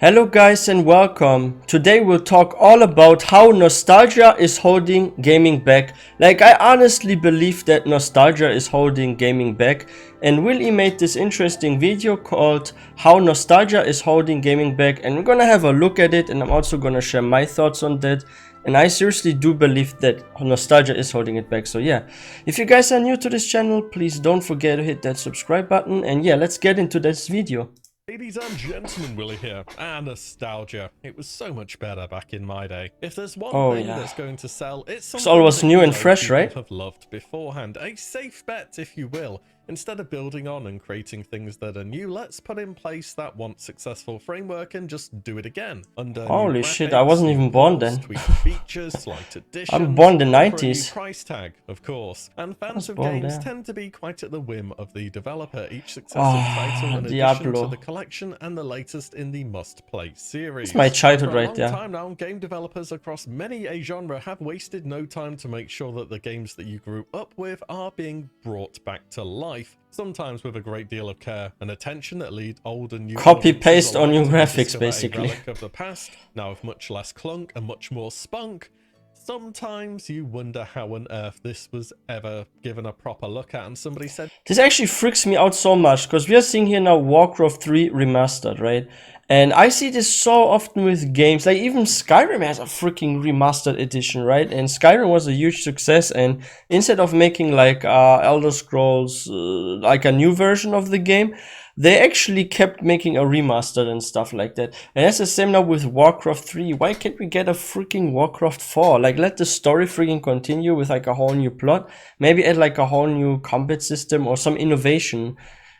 Hello guys and welcome. Today we'll talk all about how nostalgia is holding gaming back. Like, I honestly believe that nostalgia is holding gaming back, and WillE made this interesting video called How Nostalgia is Holding Gaming Back, and we're gonna have a look at it, and I'm also gonna share my thoughts on that. And I seriously do believe that nostalgia is holding it back. So yeah, if you guys are new to this channel, please don't forget to hit that subscribe button, and yeah, let's get into this video. Ladies and gentlemen, WillE here. Nostalgia. It was so much better back in my day. If there's one thing that's going to sell, it's something all was that new and fresh, right? Have loved beforehand. A safe bet, if you will. Instead of building on and creating things that are new, let's put in place that once successful framework and just do it again. Holy shit, I wasn't even born then. Features, slight additions, I'm born in the 90s. Price tag, of course. And fans of games tend to be quite at the whim of the developer. Each successive title and addition to the collection and the latest in the must-play series. It's my childhood right there. For a long time now, game developers across many a genre have wasted no time to make sure that the games that you grew up with are being brought back to life. Sometimes with a great deal of care and attention that lead old and new copy paste on new graphics, basically. Of the past, now with much less clunk and much more spunk. Sometimes you wonder how on earth this was ever given a proper look at, and somebody said this actually freaks me out so much, because we are seeing here now Warcraft 3 remastered, right? And I see this so often with games, like even Skyrim has a freaking remastered edition, right? And Skyrim was a huge success, and instead of making like Elder Scrolls, like a new version of the game, they actually kept making a remastered and stuff like that. And that's the same now with Warcraft 3. Why can't we get a freaking Warcraft 4? Like, let the story freaking continue with like a whole new plot. Maybe add like a whole new combat system or some innovation.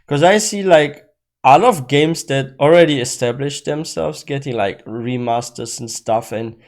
Because I see like a lot of games that already established themselves getting like remasters and stuff, and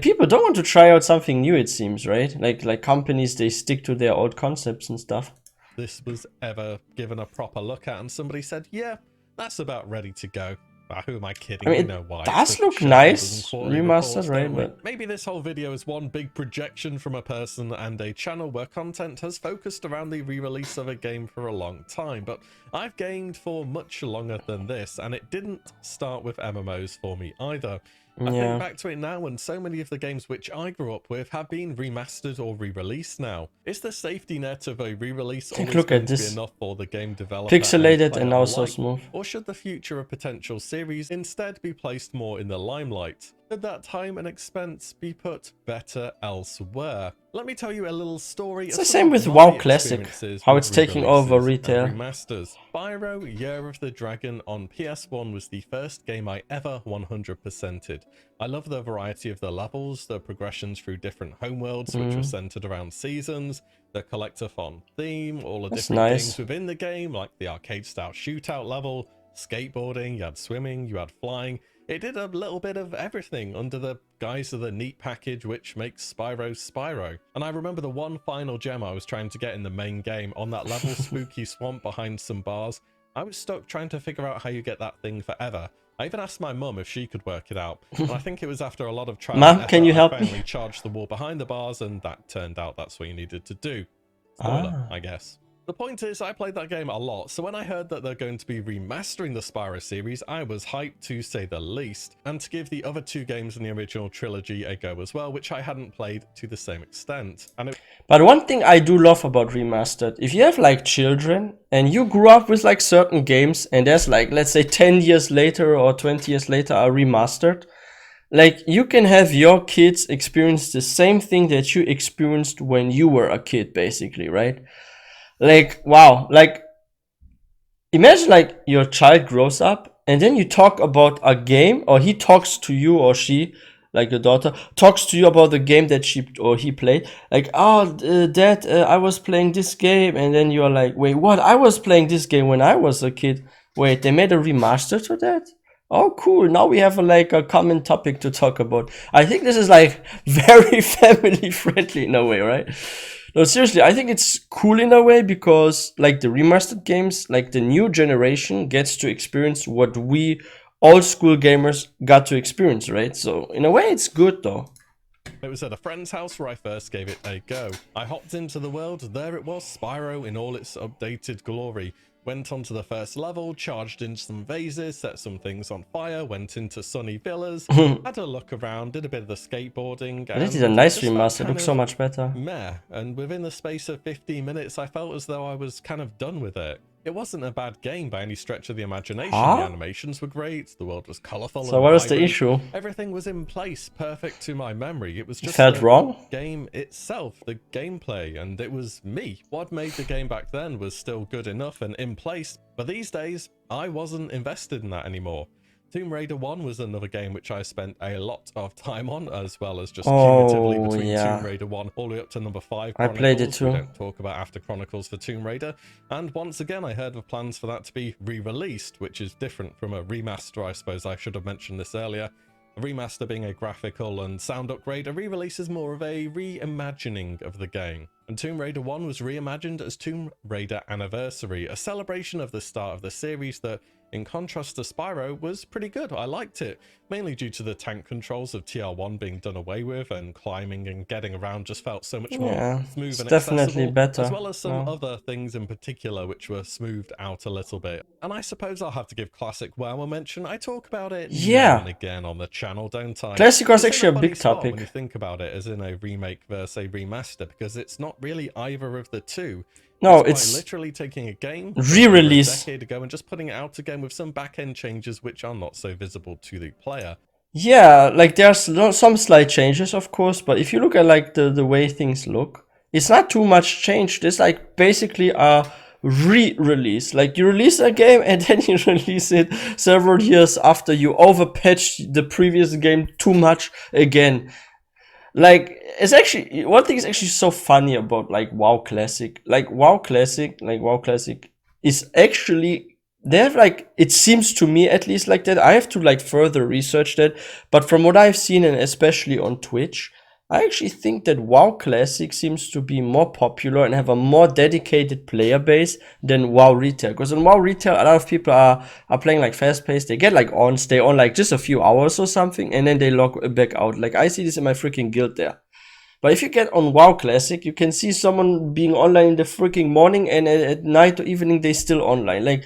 people don't want to try out something new, it seems, right? Like companies, they stick to their old concepts and stuff. This was ever given a proper look at, and somebody said, yeah, that's about ready to go. Who am I kidding? I mean, you know why. It does look nice, remastered, right? But maybe this whole video is one big projection from a person and a channel where content has focused around the re-release of a game for a long time, but I've gamed for much longer than this, and it didn't start with MMOs for me either. I think back to it now, and so many of the games which I grew up with have been remastered or re-released now. Is the safety net of a re-release always going to be enough for the game developer? Pixelated and now so smooth. Or should the future of potential series instead be placed more in the limelight? Could that time and expense be put better elsewhere? Let me tell you a little story. It's the same with WoW Classic, how it's taking over retail. Remasters. Spyro Year of the Dragon on PS1 was the first game I ever 100%ed. I love the variety of the levels, the progressions through different homeworlds, which were centered around seasons, the collectathon theme, all the different things within the game, like the arcade-style shootout level, skateboarding, you had swimming, you had flying. It did a little bit of everything under the guise of the neat package which makes Spyro Spyro. And I remember the one final gem I was trying to get in the main game on that level spooky swamp behind some bars. I was stuck trying to figure out how you get that thing forever. I even asked my mum if she could work it out. And I think it was after a lot of trial Mum, can you help me? I charged the wall behind the bars, and that turned out that's what you needed to do. Spoiler, I guess. The point is, I played that game a lot, so when I heard that they're going to be remastering the Spyro series, I was hyped to say the least, and to give the other two games in the original trilogy a go as well, which I hadn't played to the same extent. But one thing I do love about remastered, if you have like children and you grew up with like certain games, and there's like, let's say 10 years later or 20 years later are remastered, like you can have your kids experience the same thing that you experienced when you were a kid, basically, right? Like, wow, like imagine like your child grows up and then you talk about a game, or he talks to you, or she, like your daughter, talks to you about the game that she or he played. Like, oh, dad, I was playing this game. And then you're like, wait, what? I was playing this game when I was a kid. Wait, they made a remaster to that? Oh, cool. Now we have like a common topic to talk about. I think this is like very family friendly in a way, right? No, seriously, I think it's cool in a way, because like the remastered games, like the new generation gets to experience what we old school gamers got to experience, right? So in a way, it's good though. It was at a friend's house where I first gave it a go. I hopped into the world, there it was, Spyro in all its updated glory. Went onto the first level, charged into some vases, set some things on fire, went into sunny villas, had a look around, did a bit of the skateboarding, This and is a nice just felt remaster. It kind looks so of much better. meh. And within the space of 15 minutes, I felt as though I was kind of done with it. It wasn't a bad game by any stretch of the imagination. Huh? The animations were great, the world was colourful So and what was the vibrant. issue? Everything was in place, perfect to my memory. It was just Felt the wrong? game itself, the gameplay, and it was me. What made the game back then was still good enough and in place, but these days, I wasn't invested in that anymore. Tomb Raider 1 was another game which I spent a lot of time on, as well as just cumulatively between Tomb Raider 1 all the way up to number 5 I Chronicles. played it too. We don't talk about After Chronicles for Tomb Raider. And once again, I heard of plans for that to be re-released, which is different from a remaster. I suppose I should have mentioned this earlier. A remaster being a graphical and sound upgrade, a re-release is more of a reimagining of the game. And Tomb Raider 1 was reimagined as Tomb Raider Anniversary, a celebration of the start of the series that, in contrast to Spyro, was pretty good. I liked it, mainly due to the tank controls of TR1 being done away with, and climbing and getting around just felt so much more smooth and definitely accessible, better. as well as some other things in particular which were smoothed out a little bit. And I suppose I'll have to give Classic WoW a mention. I talk about it now and again on the channel, don't I? Classic was It's in actually a funny big spot topic. when you think about it as in a remake versus a remaster, because it's not really either of the two. No, it's it's literally taking a game re-release. a decade ago and just putting it out again with some back-end changes which are not so visible to the player. Yeah, like there's some slight changes, of course, but if you look at like the way things look, it's not too much changed. It's like basically a re-release. Like you release a game and then you release it several years after you overpatched the previous game too much again. Like it's actually one thing is actually so funny about like WoW Classic. Like WoW Classic is actually, they have like, it seems to me at least like that. I have to like further research that, but from what I've seen, and especially on Twitch, I actually think that WoW Classic seems to be more popular and have a more dedicated player base than WoW Retail. Because in WoW Retail, a lot of people are playing like fast paced. They get like on, stay on like just a few hours or something, and then they log back out. Like I see this in my freaking guild there. But if you get on WoW Classic, you can see someone being online in the freaking morning, and at night or evening they still online. Like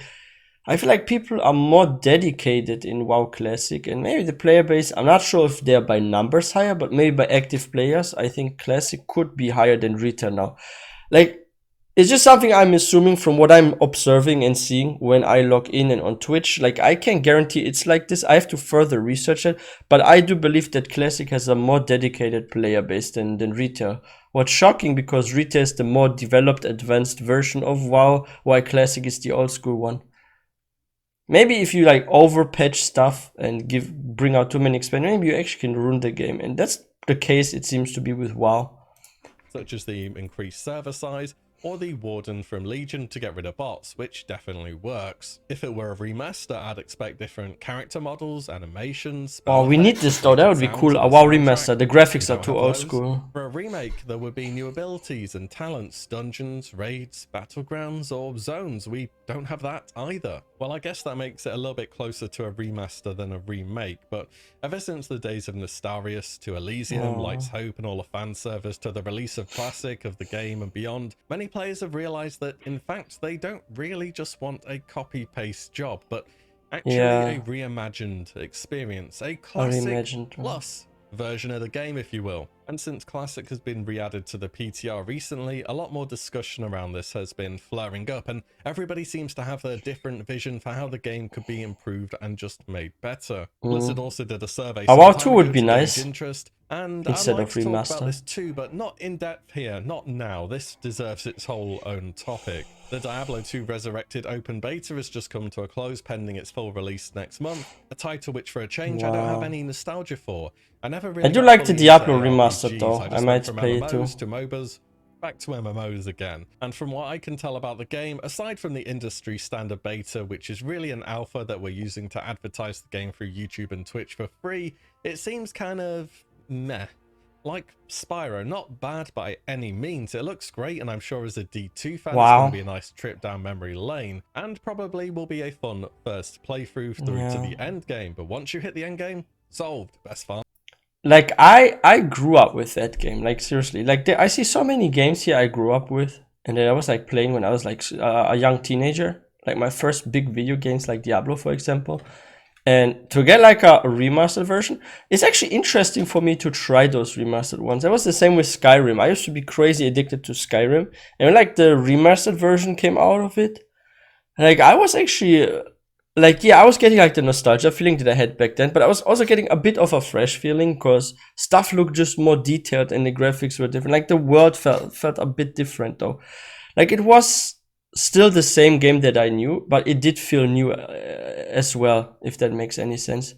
I feel like people are more dedicated in WoW Classic, and maybe the player base, I'm not sure if they're by numbers higher, but maybe by active players, I think Classic could be higher than Retail now. Like, it's just something I'm assuming from what I'm observing and seeing when I log in and on Twitch. Like, I can't guarantee it's like this. I have to further research it, but I do believe that Classic has a more dedicated player base than Retail. What's shocking, because Retail is the more developed, advanced version of WoW, while Classic is the old school one. Maybe if you like overpatch stuff and bring out too many expansions, maybe you actually can ruin the game. And that's the case, it seems to be, with WoW. Such as the increased server size, or the Warden from Legion to get rid of bots, which definitely works. If it were a remaster, I'd expect different character models, animations, oh, we need this though, that would be cool. A WoW remaster, the graphics are too old school. For a remake, there would be new abilities and talents, dungeons, raids, battlegrounds, or zones. We don't have that either. Well, I guess that makes it a little bit closer to a remaster than a remake, but ever since the days of Nostarius to Elysium, Lights Hope, and all the fan servers to the release of Classic, of the game and beyond, many players have realized that in fact they don't really just want a copy-paste job, but actually a reimagined experience, a Classic plus version of the game, if you will. And since Classic has been re-added to the PTR recently, a lot more discussion around this has been flaring up, and everybody seems to have a different vision for how the game could be improved and just made better. Blizzard also did a survey. WoW 2 would be nice. Interest, and instead I'd like of to talk remaster. about this too, but not in depth here, not now. This deserves its whole own topic. The Diablo 2 Resurrected open beta has just come to a close, pending its full release next month. A title which, for a change, I don't have any nostalgia for. I never really. I do like the Diablo remastered though. I might play it too. To MOBAs, back to MMOs again. And from what I can tell about the game, aside from the industry standard beta, which is really an alpha that we're using to advertise the game through YouTube and Twitch for free, it seems kind of meh. Like Spyro, not bad by any means. It looks great, and I'm sure as a D2 fan, it's going to be a nice trip down memory lane, and probably will be a fun first playthrough through to the end game. But once you hit the end game, solved. Best fun. Like I grew up with that game. Like seriously, like I see so many games here I grew up with, and that I was like playing when I was like a young teenager. like my first big video games like Diablo, for example. And to get like a remastered version, it's actually interesting for me to try those remastered ones. That was the same with Skyrim. I used to be crazy addicted to Skyrim. And when like the remastered version came out of it, like I was actually like, yeah, I was getting like the nostalgia feeling that I had back then, but I was also getting a bit of a fresh feeling because stuff looked just more detailed and the graphics were different. Like the world felt a bit different though. Like it was still the same game that I knew, but it did feel new as well, if that makes any sense.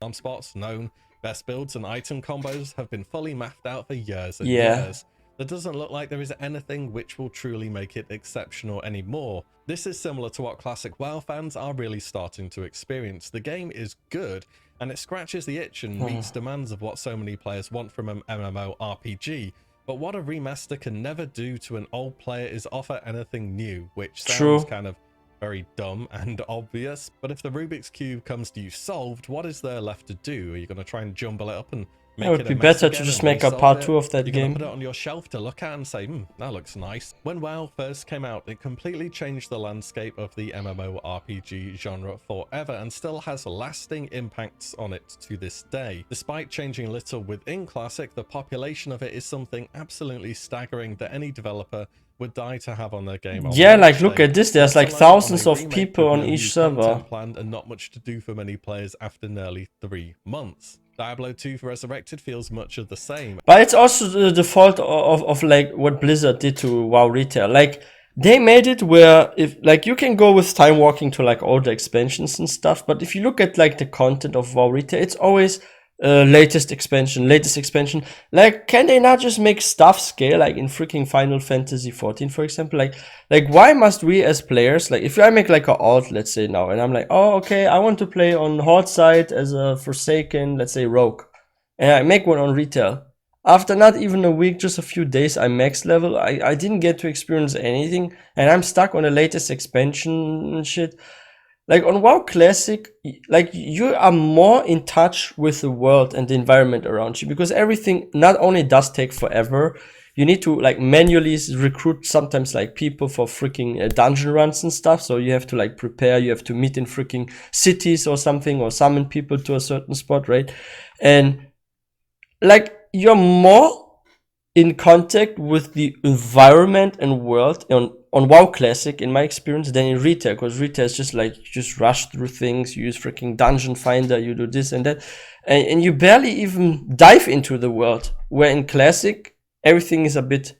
Some spots, known, best builds and item combos have been fully mapped out for years and Yeah. years. There doesn't look like there is anything which will truly make it exceptional anymore. This is similar to what classic WoW fans are really starting to experience. The game is good, and it scratches the itch and meets demands of what so many players want from an MMORPG. But what a remaster can never do to an old player is offer anything new, which sounds kind of very dumb and obvious. But if the Rubik's Cube comes to you solved, what is there left to do? Are you going to try and jumble it up and make it would be better to just make a part 2 of that You're game. Put it on your shelf to look at and say, that looks nice. When WoW first came out, it completely changed the landscape of the MMORPG genre forever and still has lasting impacts on it to this day. Despite changing little within Classic, the population of it is something absolutely staggering that any developer would die to have on their game. Yeah, like look at this, there's like thousands of people on each server. Planned and not much to do for many players after nearly 3 months. Diablo 2 Resurrected feels much of the same. But it's also the fault of like what Blizzard did to WoW Retail. Like they made it where if like you can go with time walking to like older expansions and stuff, but if you look at like the content of WoW Retail, it's always latest expansion. Like, can they not just make stuff scale like in freaking Final Fantasy 14, for example? Like why must we as players, like if I make like a alt, let's say now, and I'm like, oh okay, I want to play on Horde side as a Forsaken, let's say Rogue, and I make one on retail. After not even a week, just a few days, I'm max level. I didn't get to experience anything, and I'm stuck on the latest expansion and shit. Like on WoW Classic, like you are more in touch with the world and the environment around you, because everything not only does take forever, you need to like manually recruit sometimes like people for freaking dungeon runs and stuff. So you have to like prepare, you have to meet in freaking cities or something, or summon people to a certain spot, right? And like you're more in contact with the environment and world on WoW Classic, in my experience, than in retail, because retail is just like, you just rush through things, you use freaking Dungeon Finder, you do this and that, and you barely even dive into the world, where in Classic, everything is a bit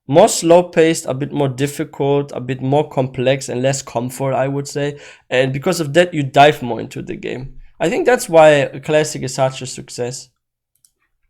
more slow-paced, a bit more difficult, a bit more complex, and less comfort, I would say, and because of that, you dive more into the game. I think that's why Classic is such a success.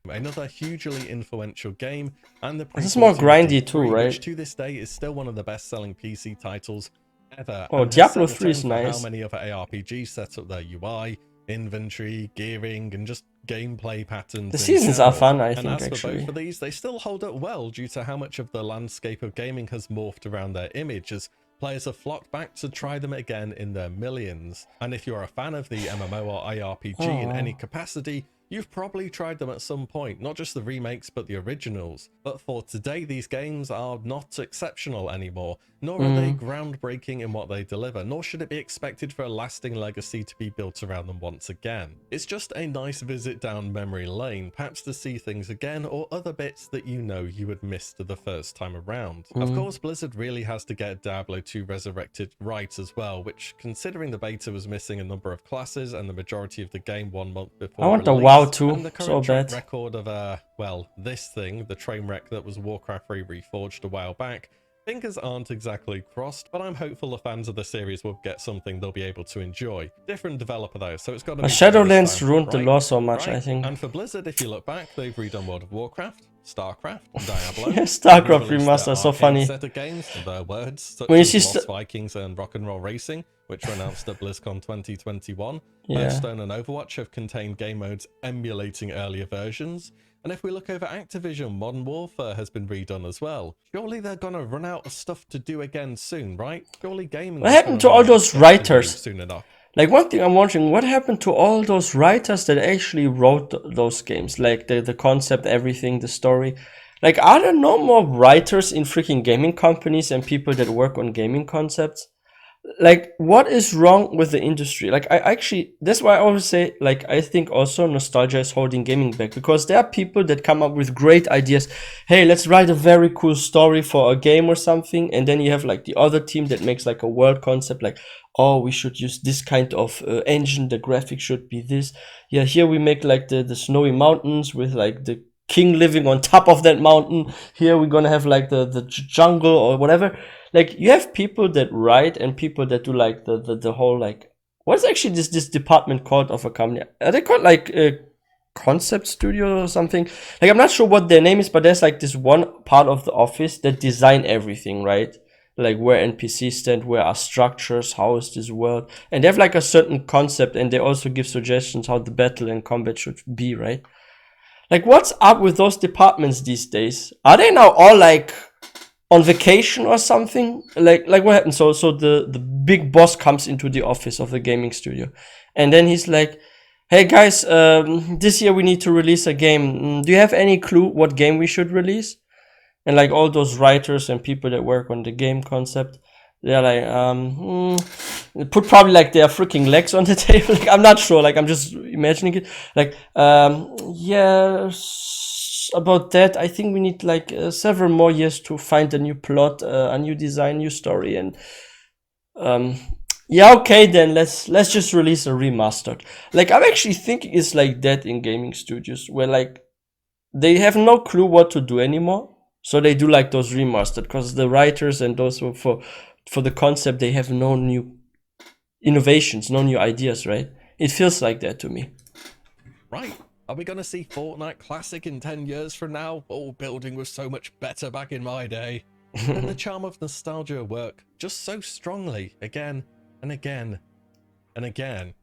Another hugely influential game, and the this is more grindy too, right? Which to this day is still one of the best-selling PC titles ever. Oh, Diablo 3 is nice. How many other ARPGs set up their UI, inventory, gearing, and just gameplay patterns. The seasons are fun, I think, as for actually. both of these, they still hold up well due to how much of the landscape of gaming has morphed around their image, as players have flocked back to try them again in their millions. And if you're a fan of the MMO or ARPG in any capacity, you've probably tried them at some point, not just the remakes, but the originals. But for today, these games are not exceptional anymore, nor are they groundbreaking in what they deliver, nor should it be expected for a lasting legacy to be built around them once again. It's just a nice visit down memory lane, perhaps to see things again, or other bits that you know you had missed the first time around. Of course, Blizzard really has to get Diablo 2 Resurrected right as well, which, considering the beta was missing a number of classes and the majority of the game 1 month before I want the release, WoW too, and the so current bad. record of well, this thing, the train wreck that was Warcraft 3 Reforged a while back, fingers aren't exactly crossed, but I'm hopeful the fans of the series will get something they'll be able to enjoy. Different developer though, so it's got to be Shadowlands time, ruined the right? lore so much, Right? I think. And for Blizzard, if you look back, they've redone World of Warcraft, StarCraft, Diablo. Yeah, StarCraft They've released remaster, their so arcade funny. set of games, their words, such When you as see Lost Vikings and Rock'n'Roll Racing, which were announced at BlizzCon 2021. Yeah. Hearthstone and Overwatch have contained game modes emulating earlier versions. And if we look over Activision, Modern Warfare has been redone as well. Surely they're gonna run out of stuff to do again soon, right? Surely gaming. What happened to all those writers? Soon enough. Like, one thing I'm wondering, what happened to all those writers that actually wrote those games? Like, the concept, everything, the story. Like, are there no more writers in freaking gaming companies and people that work on gaming concepts? like what is wrong with the industry? Like I actually, that's why I always say, like, I think also nostalgia is holding gaming back, because there are people that come up with great ideas. Hey, let's write a very cool story for a game or something, and then you have like the other team that makes like a world concept, like, oh, we should use this kind of engine, the graphics should be this. Yeah, here we make like the snowy mountains with like the king living on top of that mountain. Here we're gonna have like the jungle or whatever. Like you have people that write and people that do like the whole, like, what's actually this department called of a company? Are they called like a concept studio or something? Like I'm not sure what their name is, but there's like this one part of the office that design everything, right? Like where NPCs stand, where are structures, how is this world, and they have like a certain concept, and they also give suggestions how the battle and combat should be, right? Like what's up with those departments these days? Are they now all like on vacation or something? Like what happened? So the big boss comes into the office of the gaming studio, and then he's like, "Hey guys, this year we need to release a game. Do you have any clue what game we should release?" And like all those writers and people that work on the game concept, they're like, put probably like their freaking legs on the table. Like I'm not sure. Like I'm just imagining it. Like, yeah, about that, I think we need like several more years to find a new plot, a new design, new story, and um, yeah, okay, then let's just release a remastered. Like I'm actually thinking it's like that in gaming studios, where like they have no clue what to do anymore, so they do like those remastered, because the writers and those who for the concept, they have no new innovations, no new ideas, right? It feels like that to me. Right. Are we going to see Fortnite Classic in 10 years from now? Oh, building was so much better back in my day. Can the charm of nostalgia work just so strongly again and again and again?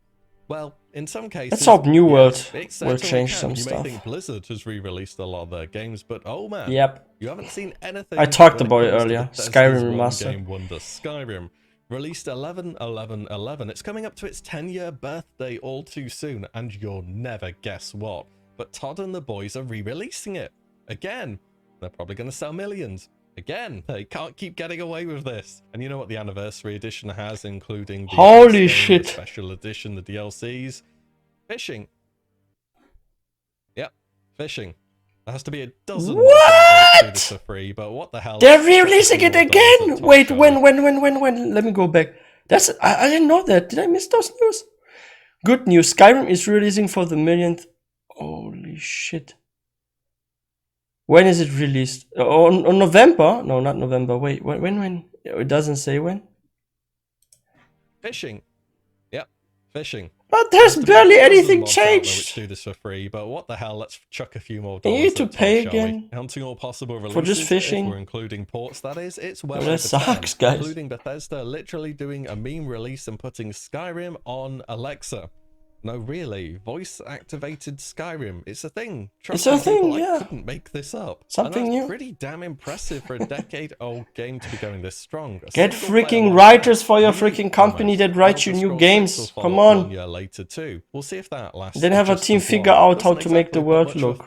Well, in some cases, Let's hope New World yes, it will certainly change can. some You stuff. may think Blizzard has re-released a lot of their games, but oh man, Yep. you haven't seen anything. I talked when about it comes to earlier. Bethesda's Skyrim one remastered. game wonder, Skyrim. Released 11/11/11. It's coming up to its 10-year birthday all too soon, and you'll never guess what. But Todd and the boys are re-releasing it. Again. They're probably going to sell millions. Again, they can't keep getting away with this. And you know what the anniversary edition has, including the Holy game, shit. the special edition, the DLCs? Fishing. Yep, fishing. There has to be a dozen more to do this for free, but what the hell? They're re-releasing it again! Wait, when? Let me go back. I didn't know that. Did I miss those news? Good news. Skyrim is releasing for the millionth. Holy shit. When is it released? On November? No, not November. Wait, when? It doesn't say when. Fishing. Yep, fishing. But there's barely anything changed. Which do this for free, but what the hell? Let's chuck a few more You dollars. need to pay again counting all possible releases for just fishing. If we're including ports, that is. It's well that over sucks, 10, guys. including Bethesda literally doing a meme release and putting Skyrim on Alexa. No, really, voice-activated Skyrim. It's a thing. It's a thing, people, yeah. I couldn't make this up. Something and that's new. Pretty damn impressive for a decade-old game to be going this strong. Get freaking writers for your freaking company that write you new games. Come on. 1 year later too. We'll see if that lasts. Then have a team figure out how to make the world look.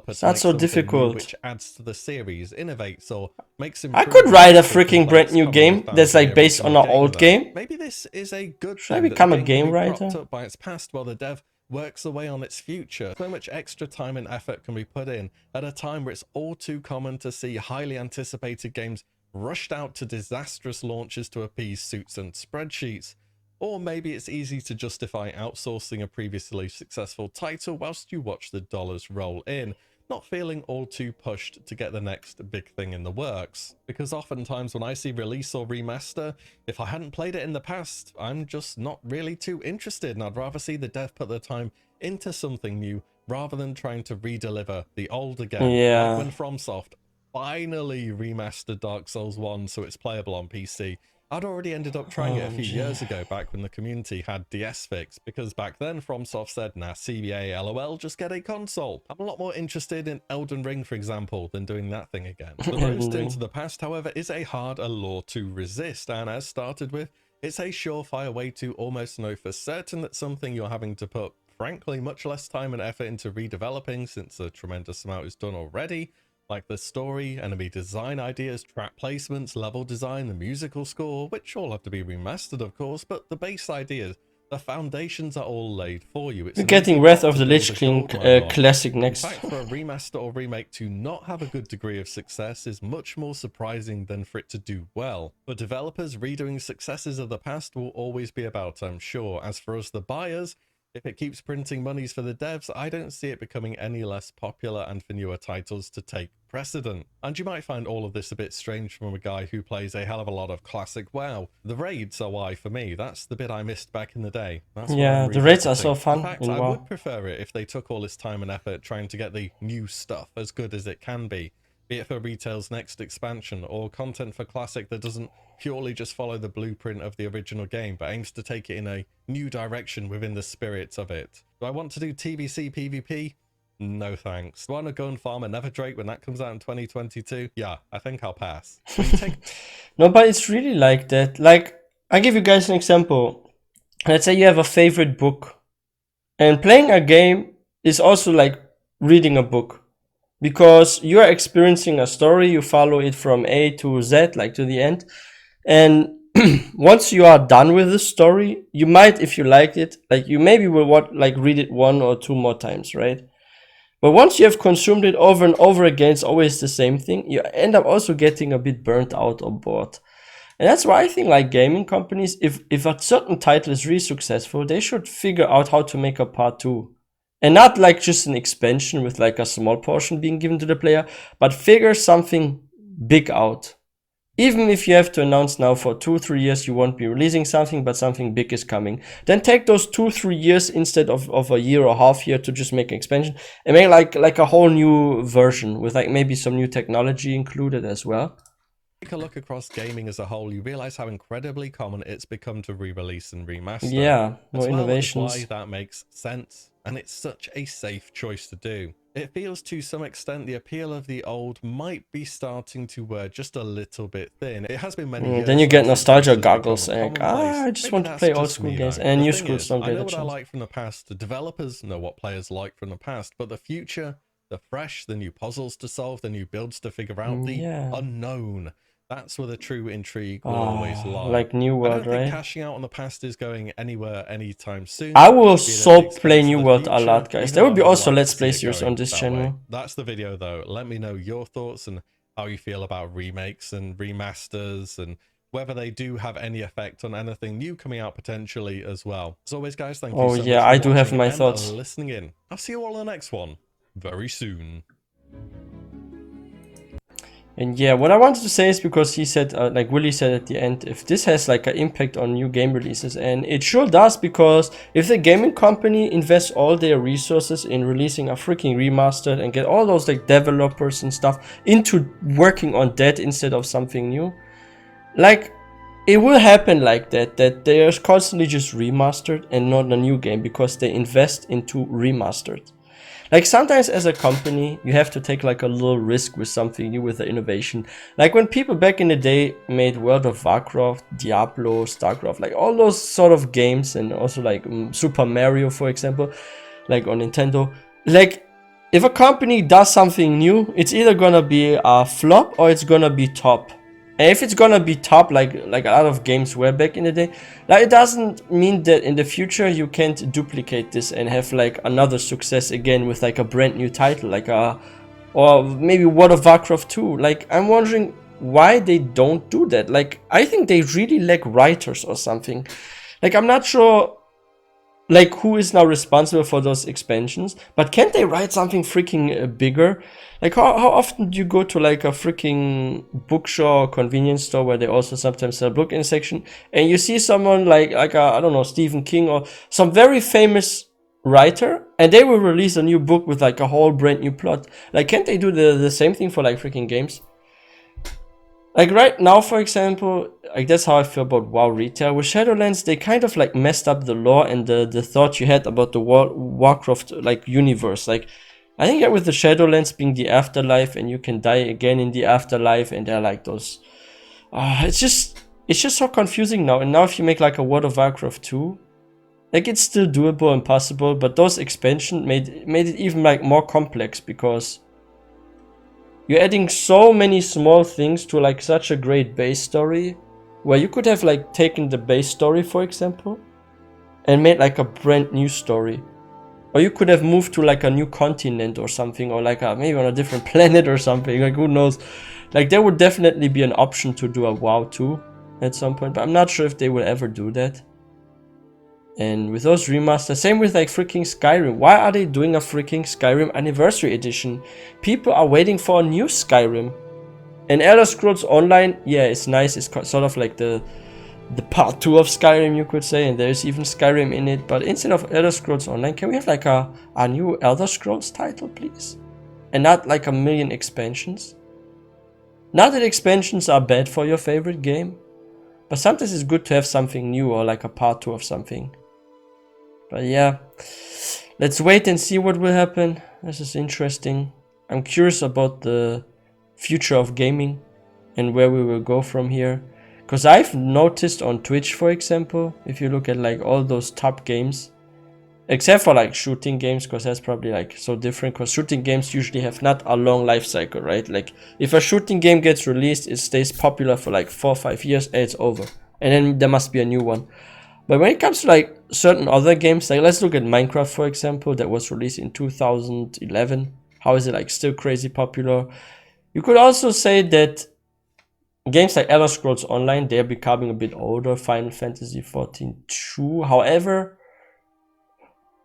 It's not so difficult. Which adds to the series, innovates, or makes. I could write a freaking brand new game that's like based on an old game. Maybe this is a good. Should I become a game writer? By its past, while the dev works away on its future. So much extra time and effort can be put in at a time where it's all too common to see highly anticipated games rushed out to disastrous launches to appease suits and spreadsheets. Or maybe it's easy to justify outsourcing a previously successful title whilst you watch the dollars roll in, not feeling all too pushed to get the next big thing in the works. Because oftentimes when I see release or remaster, if I hadn't played it in the past, I'm just not really too interested, and I'd rather see the dev put their time into something new rather than trying to re-deliver the old again. Yeah. Like when FromSoft finally remastered Dark Souls 1 so it's playable on PC. I'd already ended up trying it a few years ago, back when the community had DS fix, because back then FromSoft said, nah, CBA, LOL, just get a console. I'm a lot more interested in Elden Ring, for example, than doing that thing again. The roast into the past, however, is a hard allure to resist, and as started with, it's a surefire way to almost know for certain that something you're having to put, frankly, much less time and effort into redeveloping, since a tremendous amount is done already, like the story, enemy design ideas, track placements, level design, the musical score, which all have to be remastered of course, but the base ideas, the foundations are all laid for you. It's We're getting Wrath of the Lich King Classic In next. fact, for a remaster or remake to not have a good degree of success is much more surprising than for it to do well. For developers, redoing successes of the past will always be about, I'm sure. As for us, the buyers, if it keeps printing monies for the devs, I don't see it becoming any less popular and for newer titles to take precedent. And you might find all of this a bit strange from a guy who plays a hell of a lot of classic WoW. The raids are why for me. That's the bit I missed back in the day. That's yeah, the raids are so fun. In fact, I would prefer it if they took all this time and effort trying to get the new stuff as good as it can be it for retail's next expansion, or content for classic that doesn't purely just follow the blueprint of the original game, but aims to take it in a new direction within the spirit of it. Do I want to do TBC PvP? No thanks. Do I want to go and farm a Nether Drake when that comes out in 2022? Yeah, I think I'll pass. No, but it's really like that. Like, I'll give you guys an example. Let's say you have a favorite book, and playing a game is also like reading a book, because you are experiencing a story, you follow it from A to Z, like to the end, and once you are done with the story, you might, if you liked it, like you maybe will read it 1 or 2 more times, right? But once you have consumed it over and over again, it's always the same thing. You end up also getting a bit burnt out or bored. And that's why I think like gaming companies, if a certain title is really successful, they should figure out how to make a part 2. And not like just an expansion with like a small portion being given to the player, but figure something big out. Even if you have to announce now for 2-3 years you won't be releasing something, but something big is coming, then take those 2-3 years instead of a year or half year to just make an expansion and make like a whole new version with like maybe some new technology included as well. Take a look across gaming as a whole, you realize how incredibly common it's become to re-release and remaster. Yeah, more innovations. Why that makes sense, and it's such a safe choice to do. It feels to some extent the appeal of the old might be starting to wear just a little bit thin. It has been many years. Then you get nostalgia goggles like, I just want to play old school games, and new schools don't get a chance. I know what I like from the past, the developers know what players like from the past, but the future, the fresh, the new puzzles to solve, the new builds to figure out, the unknown. That's where the true intrigue will always lie. Like New World, I don't think right? cashing out on the past is going anywhere anytime soon. I will so play New World a lot, guys. There will be also Let's Play series on this channel. That's the video though. Let me know your thoughts and how you feel about remakes and remasters and whether they do have any effect on anything new coming out potentially as well. As always, guys, thank you so much for I do have my thoughts. listening in. I'll see you all in the next one very soon. And yeah, what I wanted to say is because he said, like Willie said at the end, if this has like an impact on new game releases, and it sure does, because if the gaming company invests all their resources in releasing a freaking remastered and get all those like developers and stuff into working on that instead of something new, like it will happen like that they are constantly just remastered and not a new game because they invest into remastered. Like sometimes as a company, you have to take like a little risk with something new, with the innovation. Like when people back in the day made World of Warcraft, Diablo, Starcraft, like all those sort of games, and also like Super Mario, for example, like on Nintendo. Like if a company does something new, it's either gonna be a flop or it's gonna be top. And if it's gonna be top, like a lot of games were back in the day, like it doesn't mean that in the future you can't duplicate this and have like another success again with like a brand new title, like or maybe World of Warcraft 2. Like I'm wondering why they don't do that. Like I think they really lack writers or something. Like I'm not sure like who is now responsible for those expansions, but can't they write something freaking bigger? Like how often do you go to like a freaking bookshop or convenience store where they also sometimes sell book in a section, and you see someone like I don't know, Stephen King or some very famous writer, and they will release a new book with like a whole brand new plot? Like can't they do the same thing for like freaking games? Like right now, for example, like that's how I feel about WoW Retail. With Shadowlands, they kind of like messed up the lore and the thought you had about the Warcraft like universe. Like I think that with the Shadowlands being the afterlife and you can die again in the afterlife, and they're like those it's just so confusing now. And now if you make like a World of Warcraft 2, like it's still doable and possible, but those expansions made it even like more complex, because you're adding so many small things to like such a great base story, where you could have like taken the base story, for example, and made like a brand new story. Or you could have moved to like a new continent or something, or like maybe on a different planet or something, like who knows. Like there would definitely be an option to do a WoW 2 at some point, but I'm not sure if they will ever do that. And with those remasters, same with like freaking Skyrim. Why are they doing a freaking Skyrim Anniversary Edition? People are waiting for a new Skyrim. And Elder Scrolls Online, yeah, it's nice. It's sort of like the part 2 of Skyrim, you could say, and there's even Skyrim in it. But instead of Elder Scrolls Online, can we have like a new Elder Scrolls title, please? And not like a million expansions? Not that expansions are bad for your favorite game, but sometimes it's good to have something new or like a part 2 of something. But yeah, let's wait and see what will happen. This is interesting. I'm curious about the future of gaming and where we will go from here. Because I've noticed on Twitch, for example, if you look at like all those top games, except for like shooting games, because that's probably like so different, because shooting games usually have not a long life cycle, right? Like if a shooting game gets released, it stays popular for like 4 or 5 years and it's over. And then there must be a new one. But when it comes to like certain other games, like let's look at Minecraft, for example, that was released in 2011. How is it like still crazy popular? You could also say that games like Elder Scrolls Online, they're becoming a bit older. Final Fantasy 14 too. However,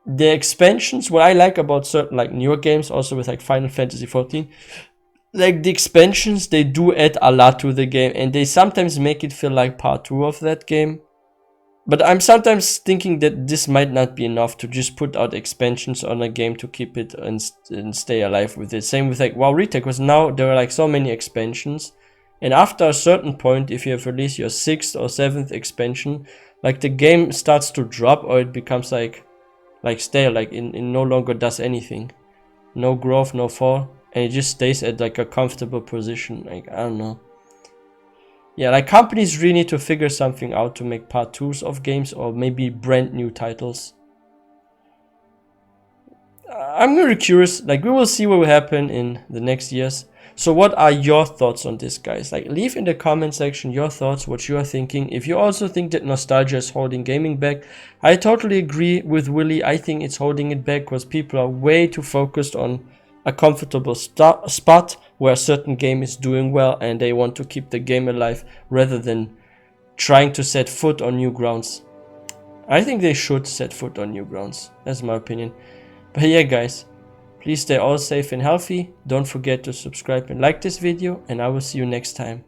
the expansions, what I like about certain like newer games, also with like Final Fantasy 14, like the expansions, they do add a lot to the game, and they sometimes make it feel like part 2 of that game. But I'm sometimes thinking that this might not be enough to just put out expansions on a game to keep it and stay alive with it. Same with like WoW Retake, because now there are like so many expansions. And after a certain point, if you have released your 6th or 7th expansion, like the game starts to drop, or it becomes like stale, like it no longer does anything. No growth, no fall, and it just stays at like a comfortable position. Like, I don't know. Yeah, like companies really need to figure something out to make part 2s of games, or maybe brand new titles. I'm really curious, like we will see what will happen in the next years. So what are your thoughts on this, guys? Like leave in the comment section your thoughts, what you are thinking. If you also think that nostalgia is holding gaming back, I totally agree with WillE. I think it's holding it back because people are way too focused on a comfortable spot where a certain game is doing well, and they want to keep the game alive rather than trying to set foot on new grounds. I think they should set foot on new grounds. That's my opinion. But yeah, guys, please stay all safe and healthy. Don't forget to subscribe and like this video, and I will see you next time.